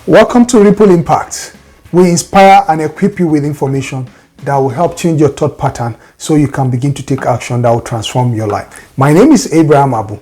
Welcome to Ripple Impact. We inspire and equip you with information that will help change your thought pattern so you can begin to take action that will transform your life. My name is Abraham Abu.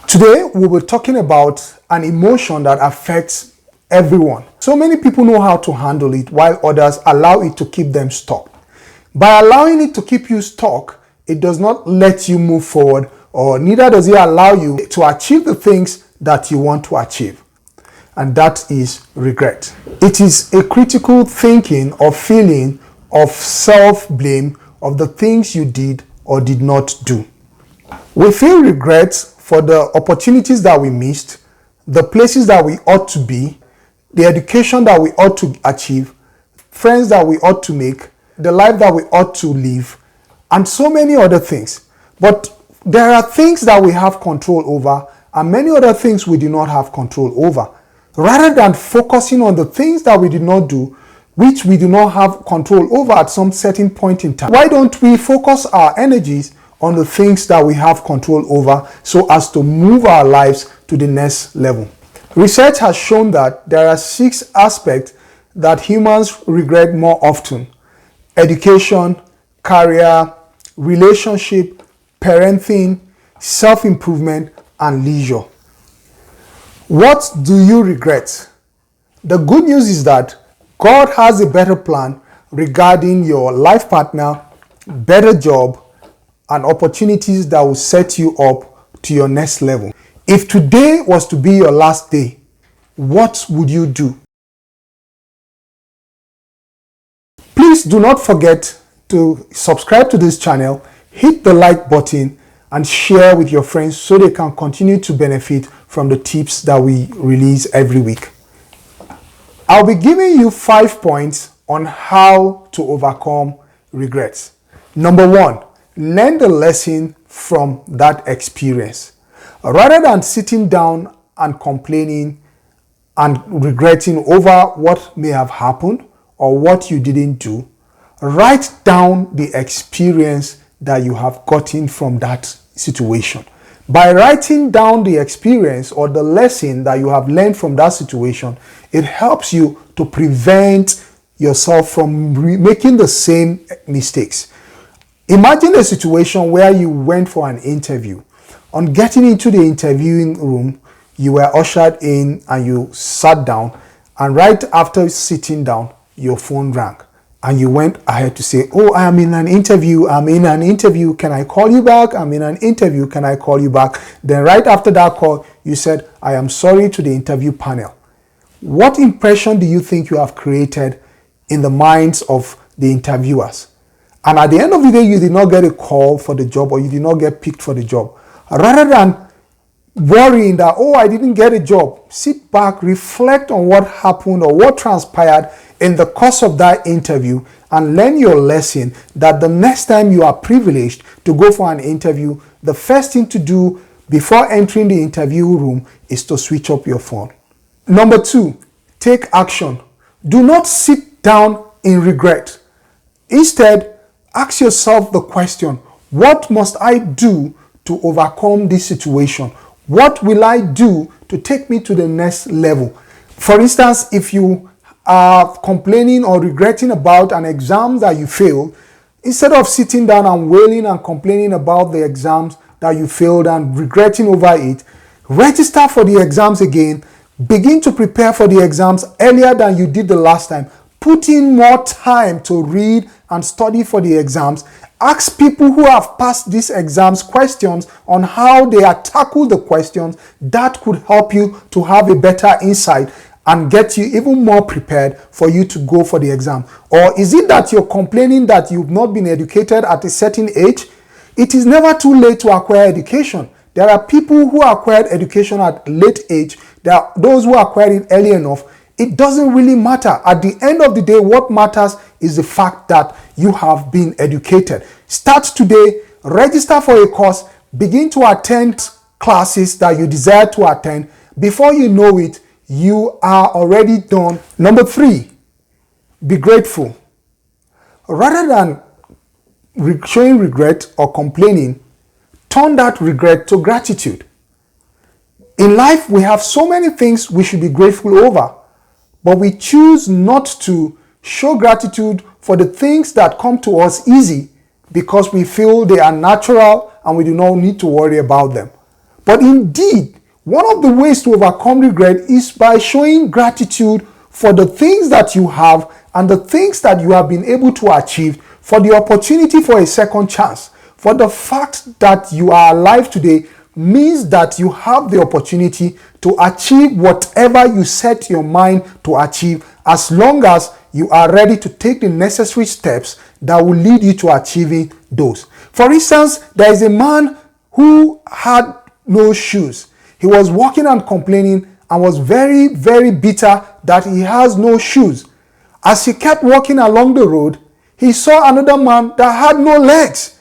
Today, we will be talking about an emotion that affects everyone. So many people know how to handle it, while others allow it to keep them stuck. By allowing it to keep you stuck, it does not let you move forward, or neither does it allow you to achieve the things that you want to achieve. And that is regret. It is a critical thinking or feeling of self-blame of the things you did or did not do. We feel regret for the opportunities that we missed, the places that we ought to be, the education that we ought to achieve, friends that we ought to make, the life that we ought to live, and so many other things. But there are things that we have control over and many other things we do not have control over. Rather than focusing on the things that we did not do, which we do not have control over at some certain point in time, why don't we focus our energies on the things that we have control over so as to move our lives to the next level? Research has shown that there are 6 aspects that humans regret more often: education, career, relationship, parenting, self-improvement, and leisure. What do you regret? The good news is that God has a better plan regarding your life partner, better job, and opportunities that will set you up to your next level. If today was to be your last day, what would you do? Please do not forget to subscribe to this channel, hit the like button, and share with your friends so they can continue to benefit from the tips that we release every week. I'll be giving you 5 points on how to overcome regrets. Number 1, learn the lesson from that experience. Rather than sitting down and complaining and regretting over what may have happened or what you didn't do, write down the experience that you have gotten from that situation. By writing down the experience or the lesson that you have learned from that situation, it helps you to prevent yourself from making the same mistakes. Imagine a situation where you went for an interview. On getting into the interviewing room, you were ushered in and you sat down, and right after sitting down, your phone rang. And you went ahead to say, "Oh, I am in an interview. I'm in an interview. Can I call you back? I'm in an interview. Can I call you back?" Then right after that call, you said, "I am sorry," to the interview panel. What impression do you think you have created in the minds of the interviewers? And at the end of the day, you did not get a call for the job, or you did not get picked for the job. Rather than worrying that, "Oh, I didn't get a job," sit back, reflect on what happened or what transpired in the course of that interview, and learn your lesson that the next time you are privileged to go for an interview, the first thing to do before entering the interview room is to switch up your phone. Number 2, take action. Do not sit down in regret. Instead, ask yourself the question, what must I do to overcome this situation? What will I do to take me to the next level? For instance, if you are complaining or regretting about an exam that you failed, instead of sitting down and wailing and complaining about the exams that you failed and regretting over it, register for the exams again. Begin to prepare for the exams earlier than you did the last time. Put in more time to read and study for the exams. Ask people who have passed these exams questions on how they have tackled the questions. That could help you to have a better insight and get you even more prepared for you to go for the exam. Or is it that you're complaining that you've not been educated at a certain age? It is never too late to acquire education. There are people who acquired education at late age. There are those who acquired it early enough. It doesn't really matter. At the end of the day, what matters is the fact that you have been educated. Start today, register for a course, begin to attend classes that you desire to attend. Before you know it, you are already done. Number 3, be grateful. Rather than showing regret or complaining, turn that regret to gratitude. In life, we have so many things we should be grateful over. but we choose not to show gratitude for the things that come to us easy because we feel they are natural and we do not need to worry about them. But indeed, one of the ways to overcome regret is by showing gratitude for the things that you have and the things that you have been able to achieve, for the opportunity for a second chance. For the fact that you are alive today means that you have the opportunity to achieve whatever you set your mind to achieve, as long as you are ready to take the necessary steps that will lead you to achieving those. For instance, there is a man who had no shoes. He was walking and complaining and was very, very bitter that he has no shoes. As he kept walking along the road, he saw another man that had no legs.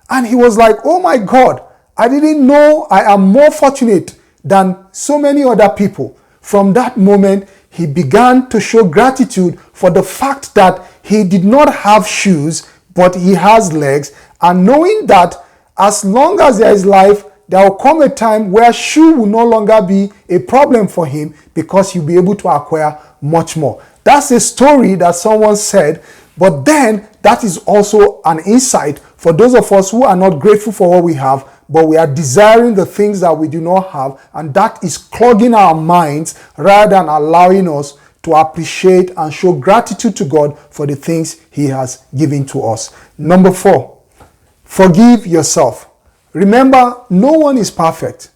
And he was like, oh my God, I didn't know I am more fortunate than so many other people. From that moment, he began to show gratitude for the fact that he did not have shoes, but he has legs. And knowing that as long as there is life, there will come a time where shoe will no longer be a problem for him because he'll be able to acquire much more. That's a story that someone said, but then that is also an insight for those of us who are not grateful for what we have, but we are desiring the things that we do not have, and that is clogging our minds rather than allowing us to appreciate and show gratitude to God for the things He has given to us. Number 4, forgive yourself. Remember, no one is perfect.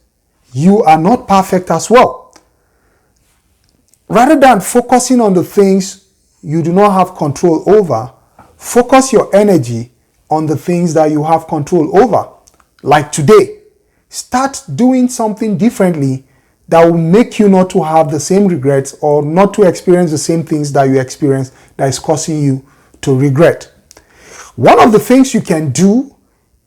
You are not perfect as well. Rather than focusing on the things you do not have control over, focus your energy on the things that you have control over. Like today, start doing something differently that will make you not to have the same regrets or not to experience the same things that you experience that is causing you to regret. One of the things you can do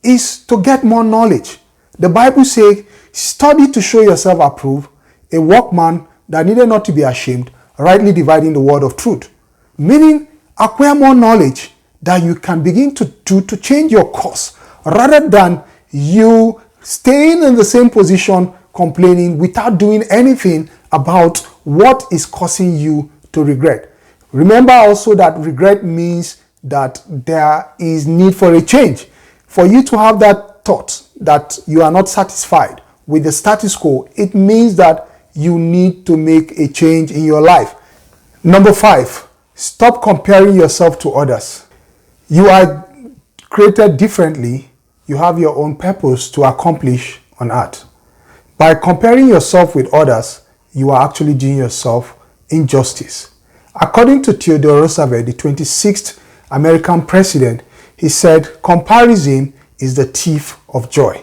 is to get more knowledge. The Bible says, study to show yourself approved, a workman that needed not to be ashamed, rightly dividing the word of truth. Meaning, acquire more knowledge that you can begin to do to change your course, rather than you staying in the same position complaining without doing anything about what is causing you to regret. Remember also that regret means that there is need for a change. For you to have that thought that you are not satisfied with the status quo, it means that you need to make a change in your life. Number 5, stop comparing yourself to others. You are created differently. You have your own purpose to accomplish on earth. By comparing yourself with others, you are actually doing yourself injustice. According to Theodore Roosevelt, the 26th American president, he said, comparison is the thief of joy.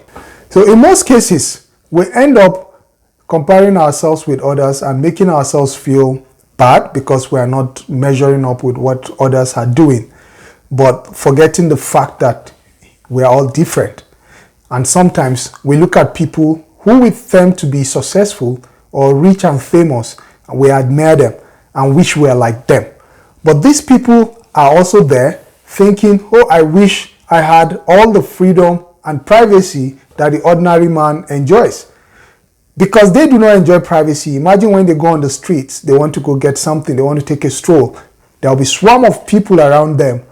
So in most cases, we end up comparing ourselves with others and making ourselves feel bad because we are not measuring up with what others are doing, but forgetting the fact that we are all different. And sometimes we look at people who we think to be successful or rich and famous, and we admire them and wish we are like them. But these people are also there thinking, oh, I wish I had all the freedom and privacy that the ordinary man enjoys. Because they do not enjoy privacy. Imagine when they go on the streets, they want to go get something, they want to take a stroll. There will be a swarm of people around them,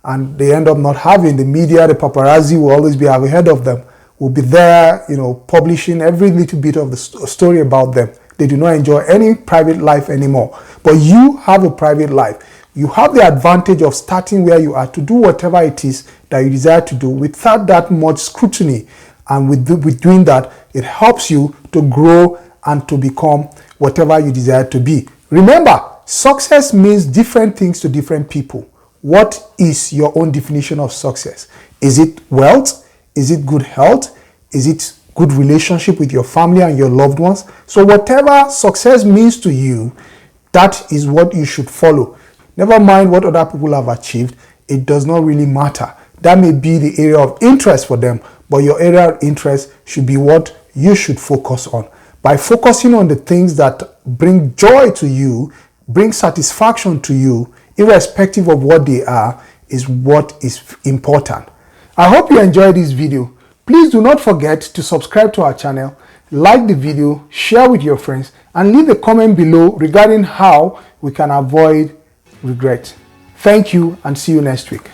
and they end up not having. The media, the paparazzi will always be ahead of them, will be there, publishing every little bit of the story about them. They do not enjoy any private life anymore. But you have a private life. You have the advantage of starting where you are to do whatever it is that you desire to do without that much scrutiny. And with doing that, it helps you to grow and to become whatever you desire to be. Remember, success means different things to different people. What is your own definition of success? Is it wealth? Is it good health? Is it good relationship with your family and your loved ones? So whatever success means to you, that is what you should follow. Never mind what other people have achieved. It does not really matter. That may be the area of interest for them, but your area of interest should be what you should focus on. By focusing on the things that bring joy to you, bring satisfaction to you, irrespective of what they are, is what is important. I hope you enjoyed this video. Please do not forget to subscribe to our channel like the video, share with your friends, and leave a comment below regarding how we can avoid regret. Thank you and see you next week.